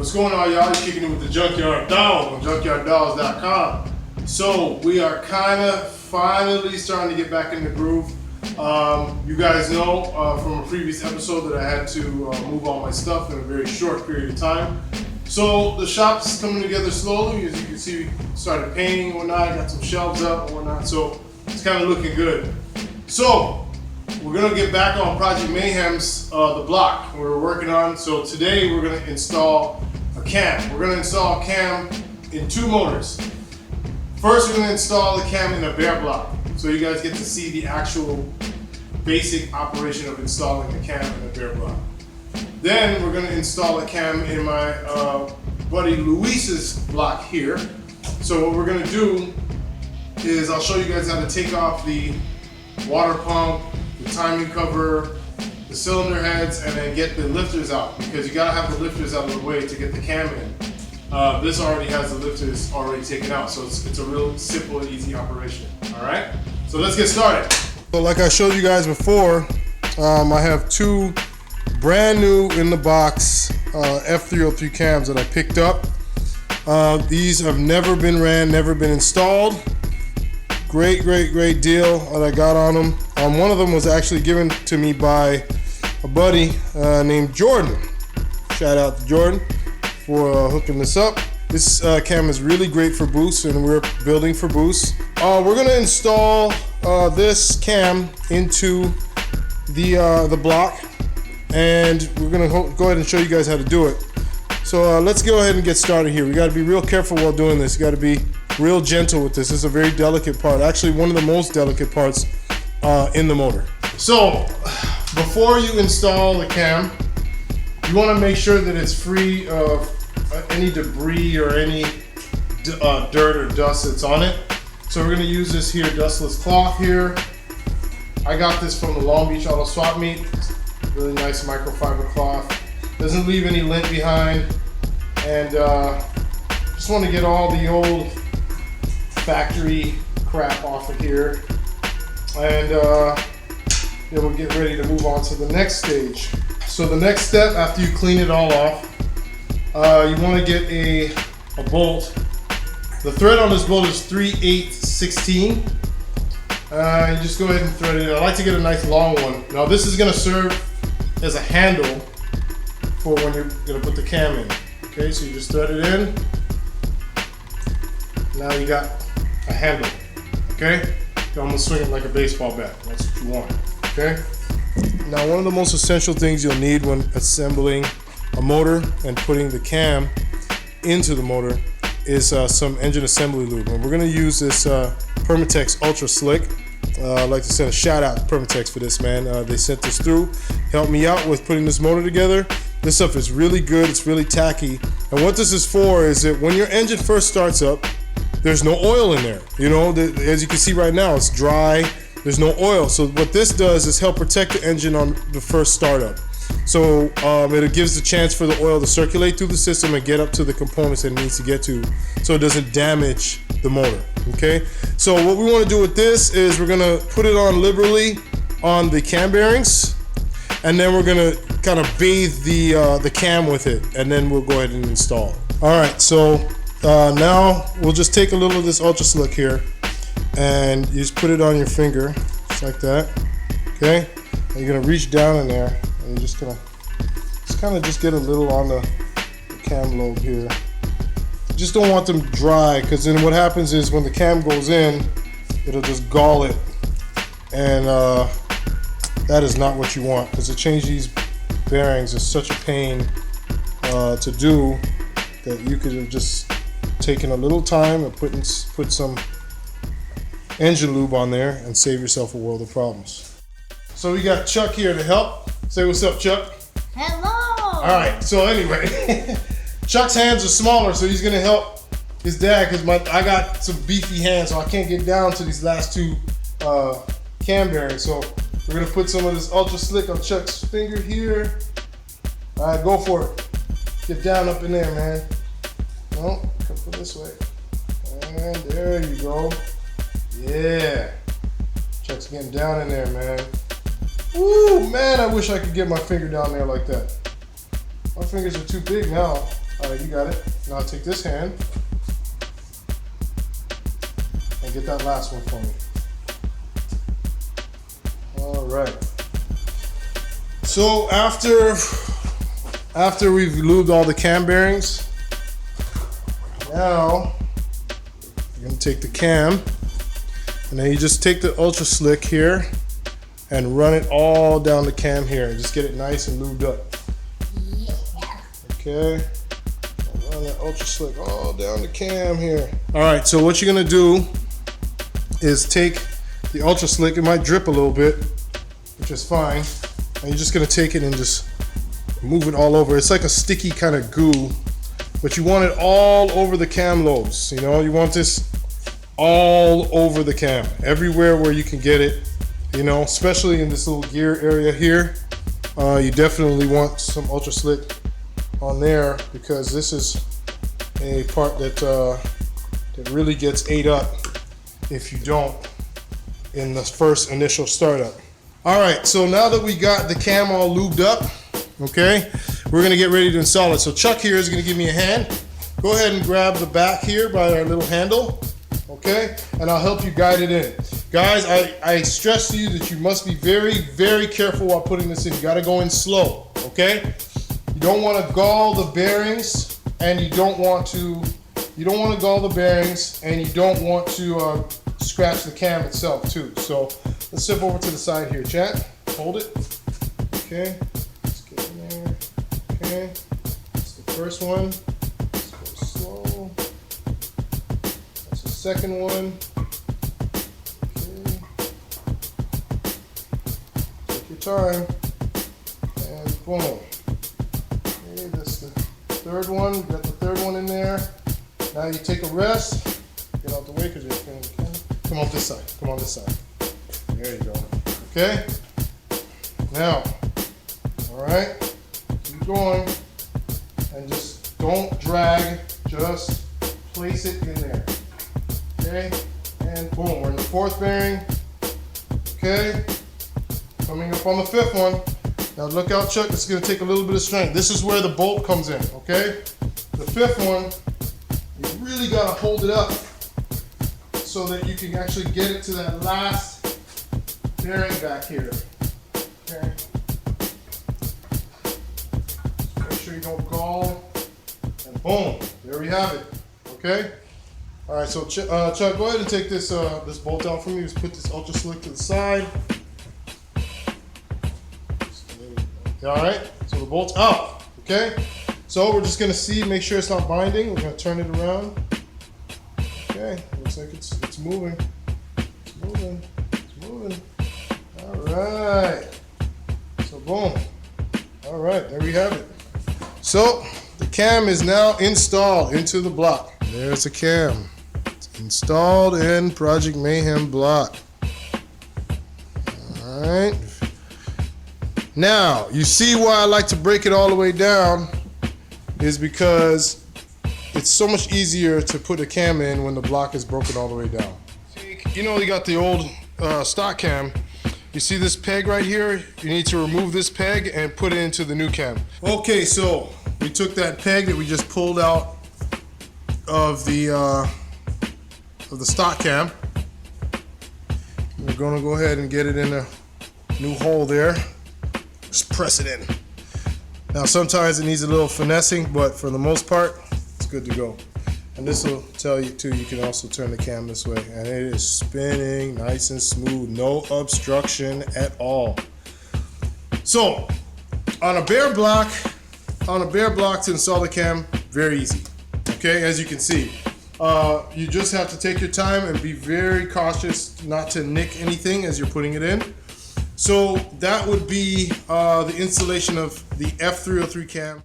What's going on, y'all? You're kicking it with the Junkyard Dog on junkyarddolls.com. So we are kind of finally starting to get back in the groove. You guys know from a previous episode that I had to move all my stuff in a very short period of time. So the shop's coming together slowly. As you can see, we started painting and whatnot. Got some shelves up and whatnot. So it's kind of looking good. So we're gonna get back on Project Mayhem's the block we're working on. So today we're gonna install a cam. We're gonna install a cam in two motors. First, we're gonna install the cam in a bare block, so you guys get to see the actual basic operation of installing a cam in a bare block. Then we're gonna install a cam in my buddy Luis's block here. So what we're gonna do is I'll show you guys how to take off the water pump, the timing cover, the cylinder heads, and then get the lifters out, because you gotta have the lifters out of the way to get the cam in. This already has the lifters already taken out, so it's a real simple and easy operation. All right, so let's get started. So like I showed you guys before, I have two brand new in the box F303 cams that I picked up. These have never been ran, never been installed. Great deal that I got on them. One of them was actually given to me by a buddy named Jordan. Shout out to Jordan for hooking this up. This cam is really great for boost, and we're building for boost. We're gonna install this cam into the block, and we're gonna go ahead and show you guys how to do it. So let's go ahead and get started here. We gotta be real careful while doing this. You gotta be real gentle with this. This is a very delicate part, actually one of the most delicate parts in the motor. So before you install the cam, you want to make sure that it's free of any debris or any dirt or dust that's on it. So we're going to use this here dustless cloth here. I got this from the Long Beach Auto Swap Meet. Really nice microfiber cloth. Doesn't leave any lint behind. And just want to get all the old factory crap off of here. And then we'll get ready to move on to the next stage. So the next step, after you clean it all off, you want to get a bolt. The thread on this bolt is 3/8/16. You just go ahead and thread it in. I like to get a nice long one. Now this is going to serve as a handle for when you're going to put the cam in. Okay, so you just thread it in. Now you got a handle. Okay, I'm going to swing it like a baseball bat. That's what you want. Okay. Now, one of the most essential things you'll need when assembling a motor and putting the cam into the motor is some engine assembly lube. And we're going to use this Permatex Ultra Slick. I'd like to send a shout out to Permatex for this, man. They sent this through, helped me out with putting this motor together. This stuff is really good. It's really tacky. And what this is for is that when your engine first starts up, there's no oil in there. You know, as you can see right now, it's dry. There's no oil. So what this does is help protect the engine on the first startup. So it gives the chance for the oil to circulate through the system and get up to the components that it needs to get to, so it doesn't damage the motor. Okay. So what we want to do with this is we're gonna put it on liberally on the cam bearings, and then we're gonna kind of bathe the cam with it, and then we'll go ahead and install it. All right. So now we'll just take a little of this Ultra Slick here, and you just put it on your finger, just like that. Okay, and you're gonna reach down in there, and you're just gonna just get a little on the cam lobe here. You just don't want them dry, because then what happens is when the cam goes in, it'll just gall it, and that is not what you want, because to change these bearings is such a pain to do that you could have just taken a little time and put some engine lube on there and save yourself a world of problems. So we got Chuck here to help. Say what's up, Chuck. Hello. All right, so anyway, Chuck's hands are smaller, so he's gonna help his dad, because I got some beefy hands, so I can't get down to these last two cam bearings. So we're gonna put some of this Ultra Slick on Chuck's finger here. All right, go for it. Get down up in there, man. No, come this way. And there you go. Yeah. Chuck's getting down in there, man. Woo, man, I wish I could get my finger down there like that. My fingers are too big now. All right, you got it. Now take this hand and get that last one for me. All right. So after we've lubed all the cam bearings, now you're gonna take the cam and then you just take the ultra slick here and run it all down the cam here and just get it nice and lubed up. Okay, run that ultra slick all down the cam here. All right, so what you're gonna do is take the ultra slick. It might drip a little bit, which is fine, and you're just gonna take it and just move it all over. It's like a sticky kind of goo, but you want it all over the cam lobes. You know, you want this all over the cam, everywhere where you can get it. You know, especially in this little gear area here, you definitely want some ultra slick on there, because this is a part that really gets ate up if you don't in the first initial startup. All right, so now that we got the cam all lubed up, okay, we're gonna get ready to install it. So Chuck here is gonna give me a hand. Go ahead and grab the back here by our little handle, okay, and I'll help you guide it in. Guys, I stress to you that you must be very, very careful while putting this in. You gotta go in slow, okay? You don't want to gall the bearings, and you don't want to gall the bearings, and you don't want to scratch the cam itself too. So let's step over to the side here, chat. Hold it. Okay. Let's get in there. Okay. That's the first one. Let's go slow. That's the second one. Okay. Take your time. And boom. That's the third one. We got the third one in there. Now you take a rest. Get out the way because you're feeling the camera. Come on this side. Come on this side. There you go. Okay. Now, all right. Keep going, and just don't drag. Just place it in there. Okay. And boom. We're in the fourth bearing. Okay. Coming up on the fifth one. Now look out, Chuck, it's gonna take a little bit of strength. This is where the bolt comes in, okay? The fifth one, you really gotta hold it up so that you can actually get it to that last bearing back here, okay? Just make sure you don't gall, and boom, there we have it, okay? All right, so Chuck, go ahead and take this, this bolt out for me. Just put this ultra slick to the side. All right, so the bolt's out, okay? So we're just gonna see, make sure it's not binding. We're gonna turn it around. Okay, looks like it's moving. It's moving, it's moving. All right, so boom. All right, there we have it. So the cam is now installed into the block. There's the cam. It's installed in Project Mayhem block. All right. Now, you see why I like to break it all the way down is because it's so much easier to put a cam in when the block is broken all the way down. You know, you got the old stock cam. You see this peg right here? You need to remove this peg and put it into the new cam. Okay, so we took that peg that we just pulled out of the stock cam. We're gonna go ahead and get it in a new hole there. Just press it in. Now sometimes it needs a little finessing, but for the most part, it's good to go. And this will tell you too, you can also turn the cam this way. And it is spinning nice and smooth, no obstruction at all. So on a bare block to install the cam, very easy. Okay, as you can see. You just have to take your time and be very cautious not to nick anything as you're putting it in. So that would be the installation of the F303 Cam.